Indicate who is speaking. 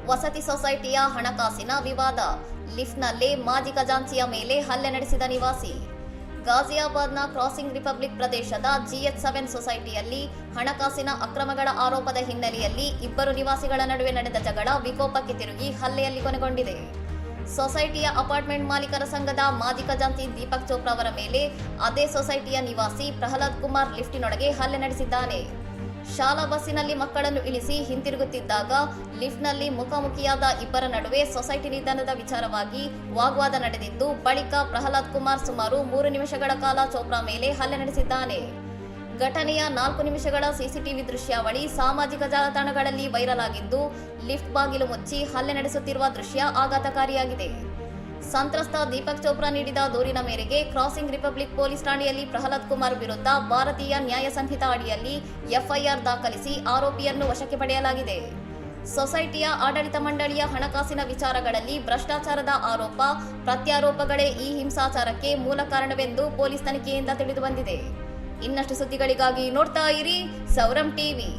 Speaker 1: ವಸತಿ ಸೊಸೈಟಿಯ ಹಣಕಾಸಿನ ವಿವಾದ. ಲಿಫ್ಟ್ನಲ್ಲಿ ಮಾಜಿ ಖಜಾಂಚಿಯ ಮೇಲೆ ಹಲ್ಲೆ ನಡೆಸಿದ ನಿವಾಸಿ. ಗಾಜಿಯಾಬಾದ್ನ ಕ್ರಾಸಿಂಗ್ ರಿಪಬ್ಲಿಕ್ ಪ್ರದೇಶದ GH7 ಸೊಸೈಟಿಯಲ್ಲಿ ಹಣಕಾಸಿನ ಅಕ್ರಮಗಳ ಆರೋಪದ ಹಿನ್ನೆಲೆಯಲ್ಲಿ ಇಬ್ಬರು ನಿವಾಸಿಗಳ ನಡುವೆ ನಡೆದ ಜಗಳ ವಿಕೋಪಕ್ಕೆ ತಿರುಗಿ ಹಲ್ಲೆಯಲ್ಲಿ ಕೊನೆಗೊಂಡಿದೆ. ಸೊಸೈಟಿಯ ಅಪಾರ್ಟ್ಮೆಂಟ್ ಮಾಲೀಕರ ಸಂಘದ ಮಾಜಿ ಖಜಾಂಚಿ ದೀಪಕ್ ಚೋಪ್ರಾ ಅವರ ಮೇಲೆ ಅದೇ ಸೊಸೈಟಿಯ ನಿವಾಸಿ ಪ್ರಹ್ಲಾದ್ ಕುಮಾರ್ ಲಿಫ್ಟಿನೊಳಗೆ ಹಲ್ಲೆ ನಡೆಸಿದ್ದಾನೆ. ಶಾಲಾ ಬಸ್ಸಿನಲ್ಲಿ ಮಕ್ಕಳನ್ನು ಇಳಿಸಿ ಹಿಂತಿರುಗುತ್ತಿದ್ದಾಗ ಲಿಫ್ಟ್ನಲ್ಲಿ ಮುಖಾಮುಖಿಯಾದ ಇಬ್ಬರ ನಡುವೆ ಸೊಸೈಟಿ ನಿಧನದ ವಿಚಾರವಾಗಿ ವಾಗ್ವಾದ ನಡೆದಿದ್ದು, ಬಳಿಕ ಪ್ರಹ್ಲಾದ್ ಕುಮಾರ್ ಸುಮಾರು 3 ನಿಮಿಷಗಳ ಕಾಲ ಚೋಪ್ರಾ ಮೇಲೆ ಹಲ್ಲೆ ನಡೆಸಿದ್ದಾನೆ. ಘಟನೆಯ 4 ನಿಮಿಷಗಳ ಸಿಸಿಟಿವಿ ದೃಶ್ಯಾವಳಿ ಸಾಮಾಜಿಕ ಜಾಲತಾಣಗಳಲ್ಲಿ ವೈರಲ್ ಆಗಿದ್ದು, ಲಿಫ್ಟ್ ಬಾಗಿಲು ಮುಚ್ಚಿ ಹಲ್ಲೆ ನಡೆಸುತ್ತಿರುವ ದೃಶ್ಯ ಆಘಾತಕಾರಿಯಾಗಿದೆ. ಸಂತ್ರಸ್ತ ದೀಪಕ್ ಚೋಪ್ರಾ ನೀಡಿದ ದೂರಿನ ಮೇರೆಗೆ ಕ್ರಾಸಿಂಗ್ ರಿಪಬ್ಲಿಕ್ ಪೊಲೀಸ್ ಠಾಣೆಯಲ್ಲಿ ಪ್ರಹ್ಲಾದ್ ಕುಮಾರ್ ವಿರುದ್ಧ ಭಾರತೀಯ ನ್ಯಾಯ ಸಂಹಿತಾ ಅಡಿಯಲ್ಲಿ FIR ದಾಖಲಿಸಿ ಆರೋಪಿಯನ್ನು ವಶಕ್ಕೆ ಪಡೆಯಲಾಗಿದೆ. ಸೊಸೈಟಿಯ ಆಡಳಿತ ಮಂಡಳಿಯ ಹಣಕಾಸಿನ ವಿಚಾರಗಳಲ್ಲಿ ಭ್ರಷ್ಟಾಚಾರದ ಆರೋಪ ಪ್ರತ್ಯಾರೋಪಗಳೇ ಈ ಹಿಂಸಾಚಾರಕ್ಕೆ ಮೂಲ ಕಾರಣವೆಂದು ಪೊಲೀಸ್ ತನಿಖೆಯಿಂದ ತಿಳಿದುಬಂದಿದೆ. ಇನ್ನಷ್ಟು ಸುದ್ದಿಗಳಿಗಾಗಿ ನೋಡ್ತಾ ಇರಿ ಸೌರಂ ಟಿವಿ.